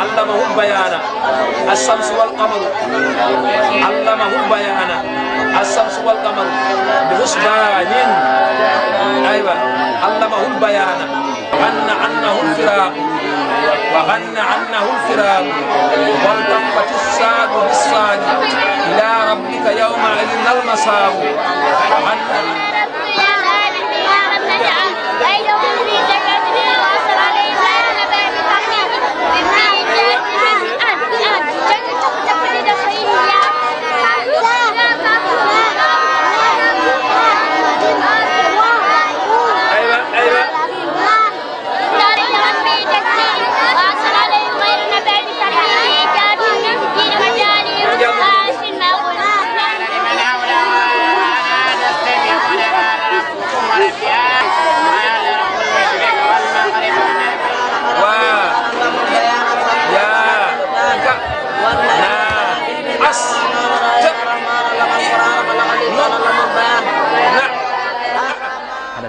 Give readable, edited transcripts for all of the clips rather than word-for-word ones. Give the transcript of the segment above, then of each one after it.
علمه البيان الشمس والقمر علمه البيان الشمس والقمر بحسبان أيوة علمه البيان غن عنه الفراق وغن عنه الفراق والتفت الساق بالساق إلى ربك يومئذ المساق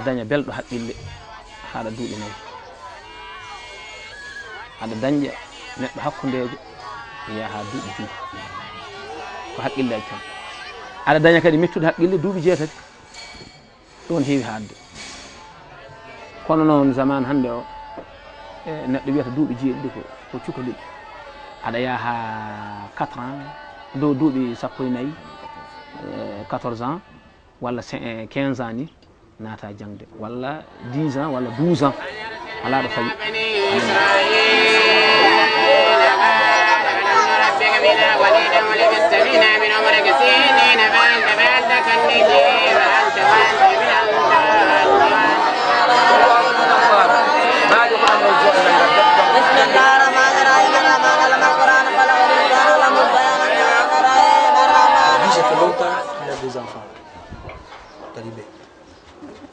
daña belɗo haqqille haɗa duuɓi nayi aɗa dañƴa neɗɗo hakkundejo yaha duuɓi joyi ko haqqillaji tan aɗa daña kadi mettude haqqille duuɓi jeetati ɗon heewi haadde kono noon zaman hannde o neɗɗo wiyata duuɓi jeeɗiɗi ko cukalel aɗa yaha 4 ans dow duuɓi 14 ans walla 15 ans ni naata jangde walla 10 ans walla 12 ans ala ɗo fawi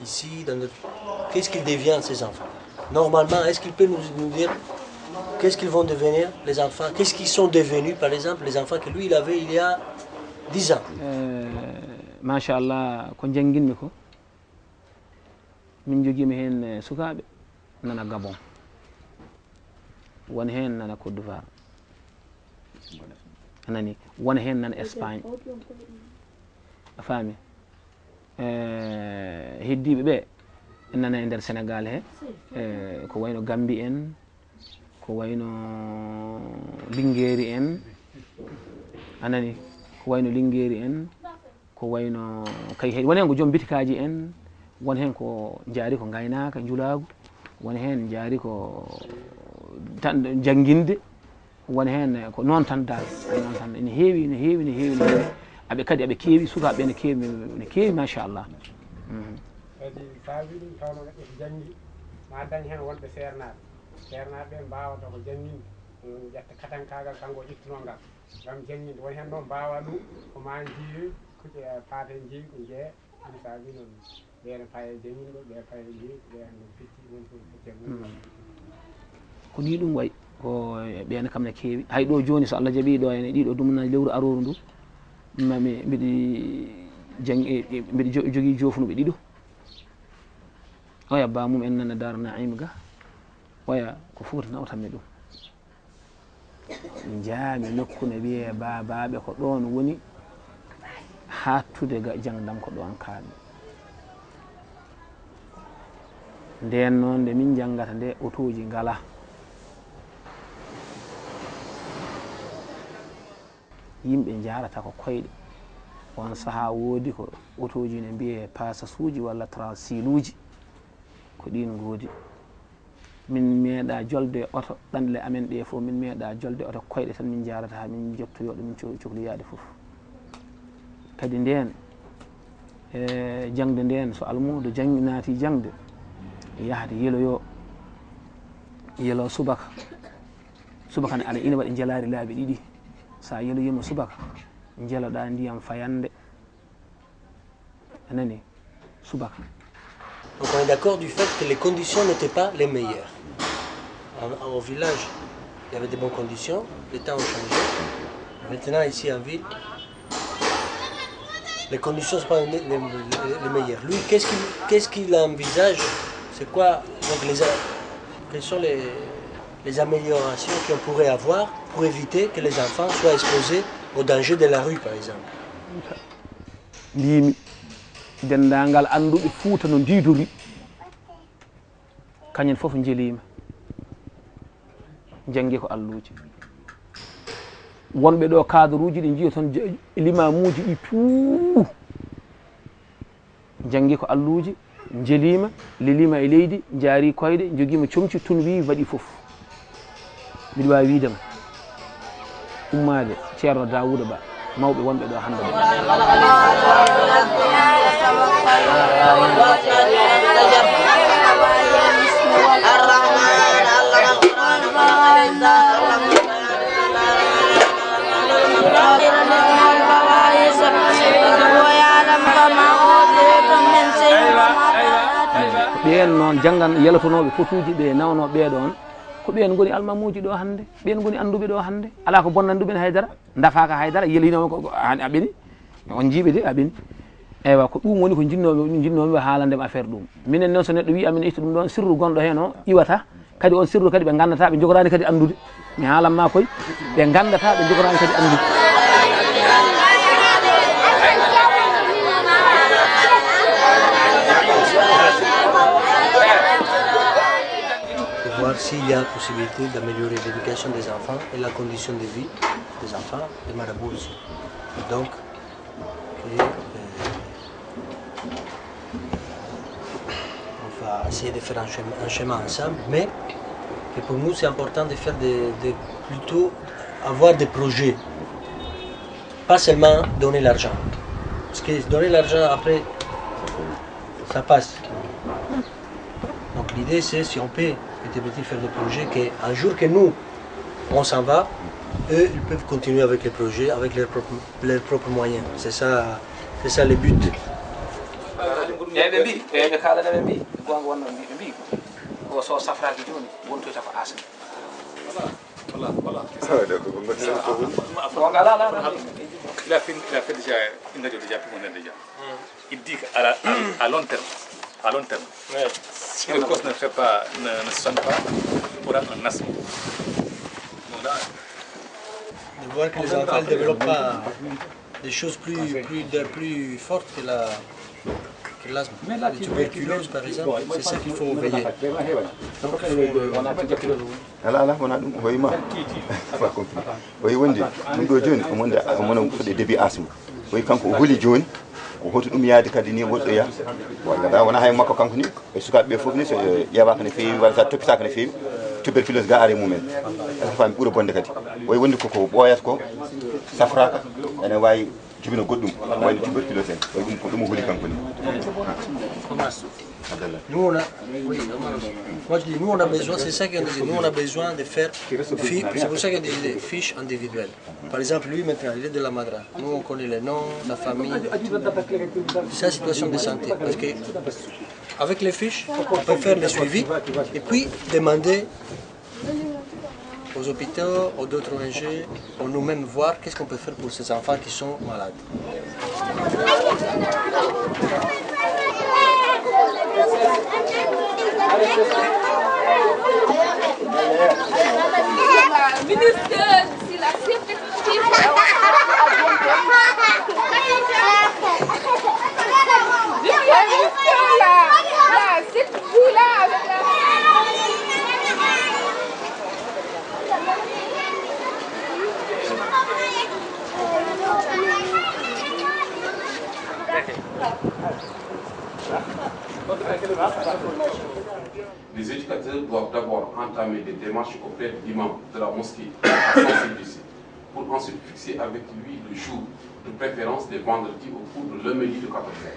Ici, qu'est-ce qu'ils deviennent ces enfants? Normalement, est-ce qu'il peut nous dire qu'est-ce qu'ils vont devenir, les enfants? Qu'est-ce qu'ils sont devenus, par exemple, les enfants que lui, il avait il y a 10 ans? Machallah, ko janginmi ko min jogimi hen sukaɓe nana Gabon won hen nana Côte d'Ivoire anani won hen nana Espagne a faami heddiɓe ɓe nana e nder Sénégal he ko wayno Gambie en ko wayno Linguéri en anani ko wayno Linguéri en ko wayno kay hen won hen ko joom bitikaji en won hen ko jaari ko gaynaka julaagu won hen jaari ko tan janginde won hen ko noon tan dal noon tan ne heewi ne heewi ne heewi ne heewi aɓe kadi aɓe keewi sukaɓe ne keewi machallah kadi sa wi ɗum tawno neɗɗo ko janggi ma dañ hen wonɓe sernaɓe ɓe mbawata ko jangguinde ƴetta katankagal kanko ƴettuno ngal ngam jangguinde won hen noon mbawa ɗum ko ma jiiwi kuƴe paate jiiwi ko jee ɗum sa wi noon ɓeene paye jangguingol ɓe paye jiiwi ɓe no fitti won fof ko jangguingol ko ni ɗum wayi ko ɓeene kam ne keewi hay ɗo joni so Allah jaaɓi ɗo ene ɗiɗo dumnaji lewru aroru ndu mami mbiɗi jogui jofunuɓe ɗiɗo oya bamum en nana Darou Naim ga oya ko Fouta nawtanmi ɗum mi jaami nokkune wiye babaɓe ko ɗon woni hattude ga jangdam ko ɗon kaaɗi nden noon nde min jangata nde autoji ngala yimɓe jarata ko koyɗe on saaha woodi ko autoji ne mbiye pasasuji walla transiluji ko ɗin goodi min meeɗa jolde oto ɗanɗe amen ɗe fof min meeɗa jolde oto koyɗe tan min jarata ha min jottoyoɗo min cohloyade fof kadi nden jangde nden so almudo naati jangde yahata yeloyo yelo subaka subaka ne ana ina waɗi jelari laabi ɗiɗi sa yeloyima subaka jeloɗa ndiyam fayande anani subaka. Donc on est d'accord du fait que les conditions n'étaient pas les meilleures. Au village, il y avait de bonnes conditions, les temps ont changé. Maintenant ici en ville, les conditions ne sont pas les meilleures. Lui, qu'est-ce qu'il envisage? C'est quoi donc quelles sont les améliorations qu'on pourrait avoir pour éviter que les enfants soient exposés au danger de la rue, par exemple? Mbimi dendagal anduɓe Fuuta no ndidori kañen fof jelima jangi ko alluji wonɓe ɗo cadre uji ɗi jiya toon limamuji ɗi puu jangi ko alluji jelima lelima e leydi jaari koyɗe joguima comci tun wi waɗi fof mbiɗa wawi widema ummade ceerno Dawouda Ba mawɓe wonɓe ɗo hande ɓen noon janggan yelotonoɓe fotuji ɓe nawno ɓeɗon ko ɓen goni almamuji ɗo hande ɓen goni anduɓe ɗo hande ala ko bonnanduɓen haydara dafaka haydara yelinoma ko aɓeni on jiiɓe de aɓeni eywa ko ɗum woni ko jinnomi haalandema affaire ɗum minen noon so neɗɗo wi amin itta ɗum ɗon sirru gonɗo hen o iwata kadi on sirru kadi ɓe gandata ɓe jogorani kadi andude mi haalanma koye ɓe gandata ɓe jogorani kadi andude. Voir s'il y a possibilité d'améliorer l'éducation des enfants et la condition de vie des enfants et marabouts aussi. Et donc, on va essayer de faire un chemin ensemble, mais que pour nous c'est important de faire plutôt avoir des projets, pas seulement donner l'argent. Parce que donner l'argent après, ça passe. Donc l'idée c'est si on peut petit à petit faire des projets qu'un jour que nous on s'en va, eux ils peuvent continuer avec les projets, avec leurs propres moyens. C'est ça le but. Il a fait déjà une radio déjà déjà. Il dit qu'à long terme, ouais. Si le cause ne sonne pas, il aura un asthme. De voir que les enfants ne développent pas des choses plus fortes que l'asthme. La tuberculose par exemple, c'est ça qu'il faut veiller. ala wona ɗum hoyima oyi wonde ɗum ɗo joni omona fuɗe début asthme oyi kanko o holi joni o hoto ɗum yaade kadi ni woɗɗoya walla wona hay makko kanko ni e sukaɓe ɓe foof ni so ƴeewaka no feewi walla sa toppitaka no feewi tuberculose ga are mumen esa fami ɓuura bonde kadi oyi wonde koko ɓooyata ko safraka ene wawi jibino goɗɗum wayno tuberculose en oyi ɗum ko ɗum o holi kanko ni. Nous on a besoin, c'est ça qu'on dit, nous on a besoin de faire, c'est pour ça qu'on dit des fiches individuelles. Par exemple, lui maintenant, il est de la Madra. Nous on connaît les noms, la famille, sa situation de santé. Parce que avec les fiches, on peut faire le suivi et puis demander aux hôpitaux, aux d'autres ONG, pour nous-mêmes voir qu'est-ce qu'on peut faire pour ces enfants qui sont malades. Les éducateurs doivent d'abord entamer des démarches auprès de l'imam de la mosquée à sensibiliser, pour ensuite fixer avec lui le jour, de préférence les vendredis au cours de l'heure-midi de 14h.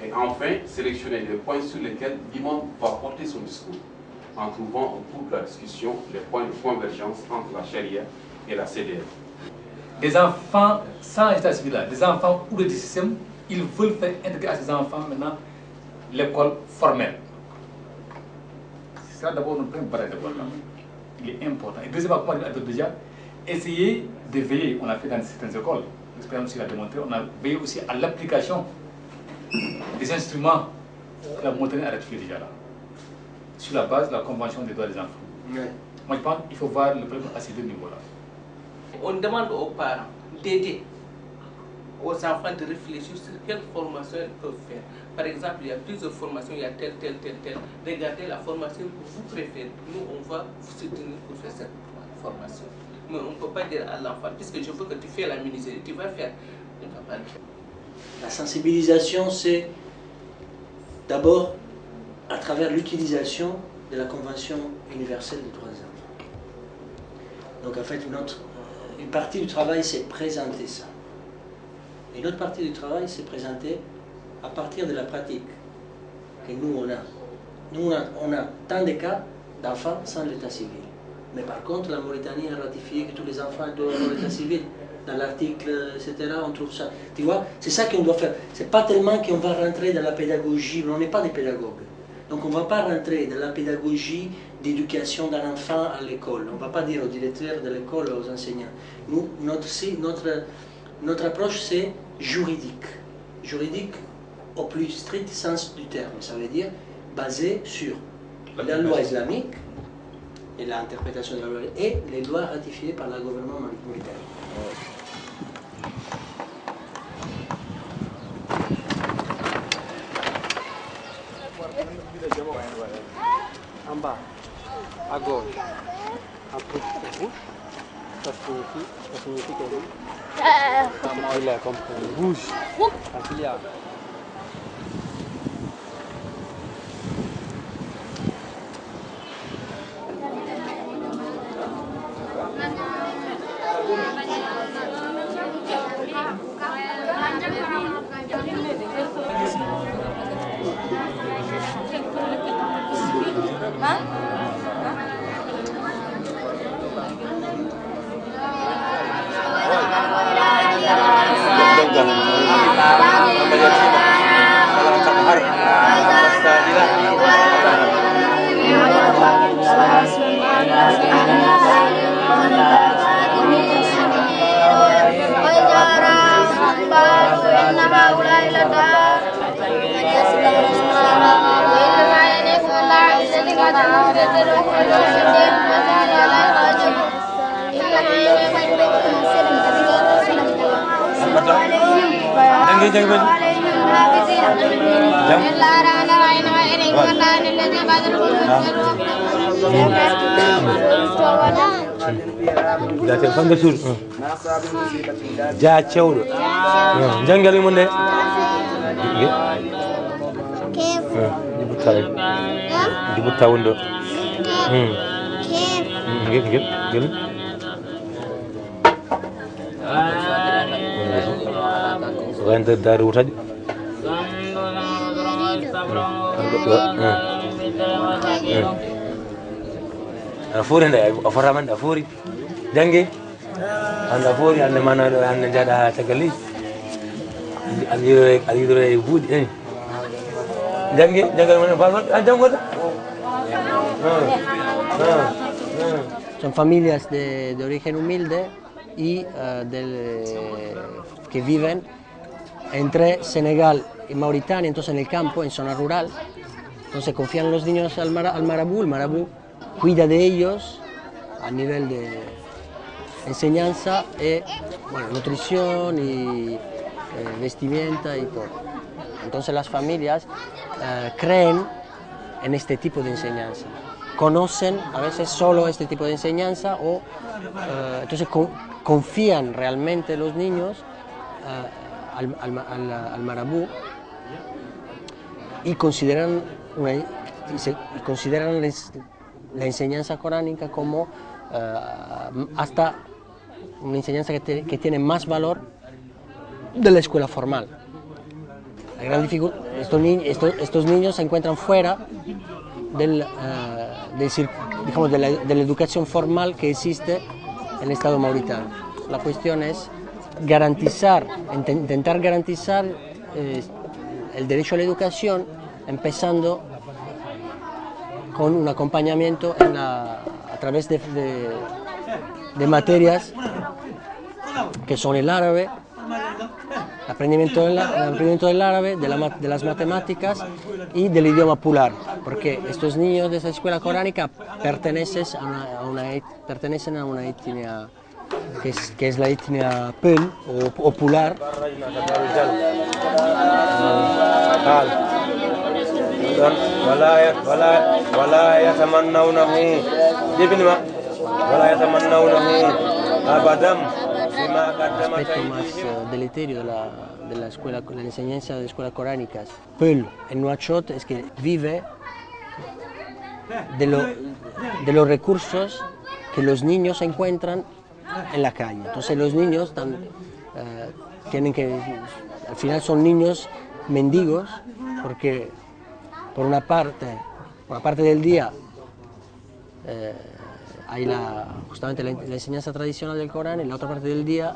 Et enfin, sélectionner les points sur lesquels l'imam va porter son discours. en trouvant au cours de la discussion les points de convergence entre la charia et la CDR. Des enfants sans état civil, des enfants ou de système, ils veulent faire intégrer à ces enfants maintenant l'école formelle. C'est ça d'abord notre premier barrage d'abord là. Il est important. Et deuxièmement, comme on a dit déjà, essayer de veiller, on l'a fait dans certaines écoles, l'expérience l'a démontré, on a veillé aussi à l'application des instruments que la Mauritanie a ratifié déjà là, sur la base de la Convention des droits des enfants. Ouais. Moi je pense qu'il faut voir le problème à ces deux niveaux-là. On demande aux parents d'aider aux enfants de réfléchir sur quelle formation ils peuvent faire. Par exemple, il y a plusieurs formations, il y a telle. Regardez la formation que vous préférez. Nous, on va vous soutenir pour faire cette formation. Mais on ne peut pas dire à l'enfant, puisque je veux que tu fasses la menuiserie, tu vas faire. On ne va pas le faire. La sensibilisation, c'est d'abord à travers l'utilisation de la Convention universelle des droits des enfants. Donc en fait, une partie du travail, c'est présenter ça. Et l'autre partie du travail, c'est présenter à partir de la pratique que nous, on a. Nous, on a tant de cas d'enfants sans l'état civil. Mais par contre, la Mauritanie a ratifié que tous les enfants doivent avoir l'état civil. Dans l'article, etc., on trouve ça. Tu vois, c'est ça qu'on doit faire. C'est pas tellement qu'on va rentrer dans la pédagogie, on n'est pas des pédagogues. Donc on ne va pas rentrer dans la pédagogie d'éducation d'un enfant à l'école. On ne va pas dire au directeur de l'école, aux enseignants. Nous, notre approche, c'est juridique. Juridique au plus strict sens du terme. Ça veut dire basé sur la loi islamique et l'interprétation de la loi et les lois ratifiées par le gouvernement mauritanin. En bas, à gauche, un peu de bouche, ça signifie que il est comme bouge, il y a. Ja cewɗo jangal mum nde jibu tawndo gel wande dari wutaji a fori nde a fotamande a fori jangue anda fori ande mana ande jaɗa tagali aɗa yidoro e buuɗi eni jangue jangal mane falma a jangoɗa. Son familias de origen humilde y que viven entre Senegal y Mauritania, entonces en el campo, en zona rural. Entonces confían los niños al marabú, el marabú cuida de ellos a nivel de enseñanza y bueno, nutrición y vestimenta y todo. Entonces las familias creen en este tipo de enseñanza. Conocen a veces solo este tipo de enseñanza o entonces confían realmente los niños al marabú y consideran la enseñanza coránica como hasta una enseñanza que tiene más valor de la escuela formal. La gran dificultad, estos niños se encuentran fuera digamos, de la educación formal que existe en el Estado mauritano. La cuestión es intentar garantizar el derecho a la educación, empezando con un acompañamiento a través de materias que son el árabe, el aprendimiento del árabe, de las matemáticas y del idioma pular, porque estos niños de esa escuela coránica pertenecen a una etnia que es la etnia Peul o pular. Aspecto más deleterio de la enseñanza de escuelas coránicas Peul en Nouakchott es que vive de los recursos que los niños encuentran en la calle. Entonces los niños al final son niños mendigos, porque por una parte del día hay justamente la enseñanza tradicional del Corán, y la otra parte del día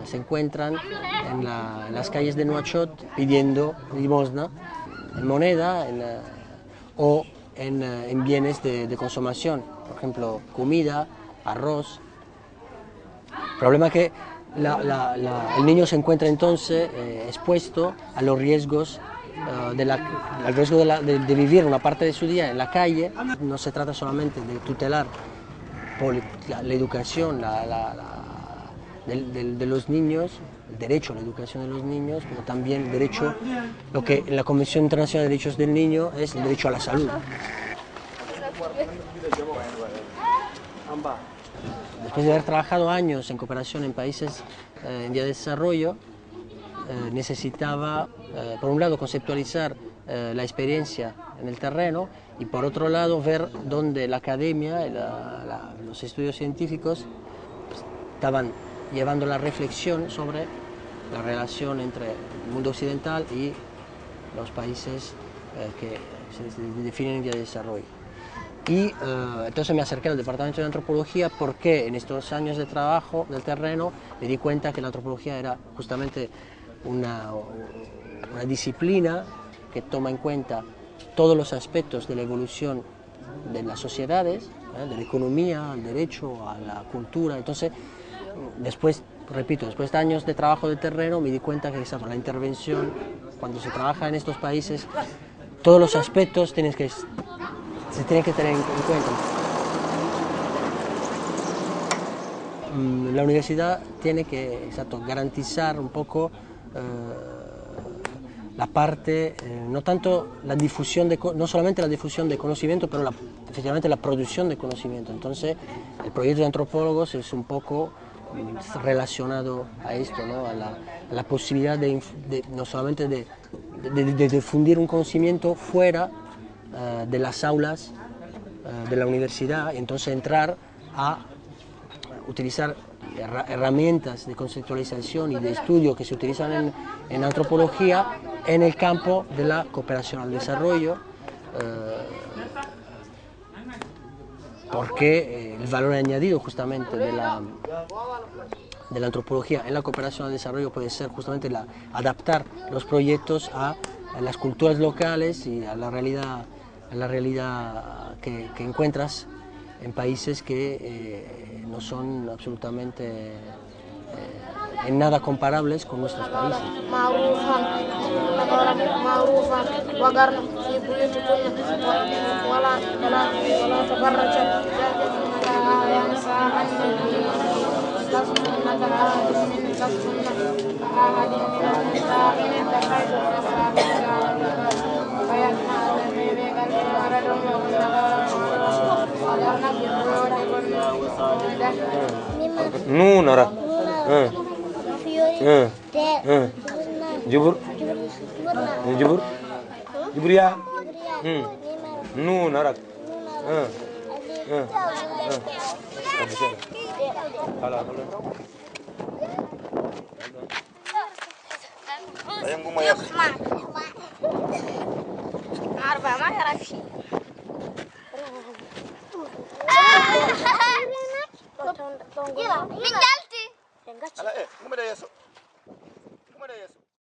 se encuentran en las calles de Nouakchott pidiendo limosna, en moneda o en bienes de consumación, por ejemplo, comida, arroz. El problema es que el niño se encuentra entonces expuesto a los riesgos, al riesgo de vivir una parte de su día en la calle. No se trata solamente de tutelar por la educación de los niños, el derecho a la educación de los niños, pero también el derecho, lo que en la Convención Internacional de Derechos del Niño es el derecho a la salud. Después de haber trabajado años en cooperación en países en vía de desarrollo, necesitaba, por un lado, conceptualizar la experiencia en el terreno, y por otro lado, ver dónde la academia y los estudios científicos estaban llevando la reflexión sobre la relación entre el mundo occidental y los países que se definen en vía de desarrollo. Y entonces me acerqué al departamento de antropología, porque en estos años de trabajo del terreno me di cuenta que la antropología era justamente una disciplina que toma en cuenta todos los aspectos de la evolución de las sociedades, de la economía, al derecho, a la cultura. Entonces, después de años de trabajo de terreno, me di cuenta que la intervención, cuando se trabaja en estos países, todos los aspectos se tienen que tener en cuenta. La universidad tiene que garantizar un poco la parte, no tanto no solamente la difusión de conocimiento, pero efectivamente la producción de conocimiento. Entonces, el proyecto de antropólogos es un poco relacionado a esto, ¿no? a la posibilidad no solamente de difundir un conocimiento fuera de las aulas de la universidad, y entonces entrar a utilizar herramientas de conceptualización y de estudio que se utilizan en antropología en el campo de la cooperación al desarrollo, porque el valor añadido justamente de la antropología en la cooperación al desarrollo puede ser justamente adaptar los proyectos a las culturas locales y a la realidad que encuentras en países que no son absolutamente en nada comparables con nuestros países. Nunara. Jubur. Jubur. Juburia. Nunara. Arba ma yarafi. Min jalti. ala ngumada yeso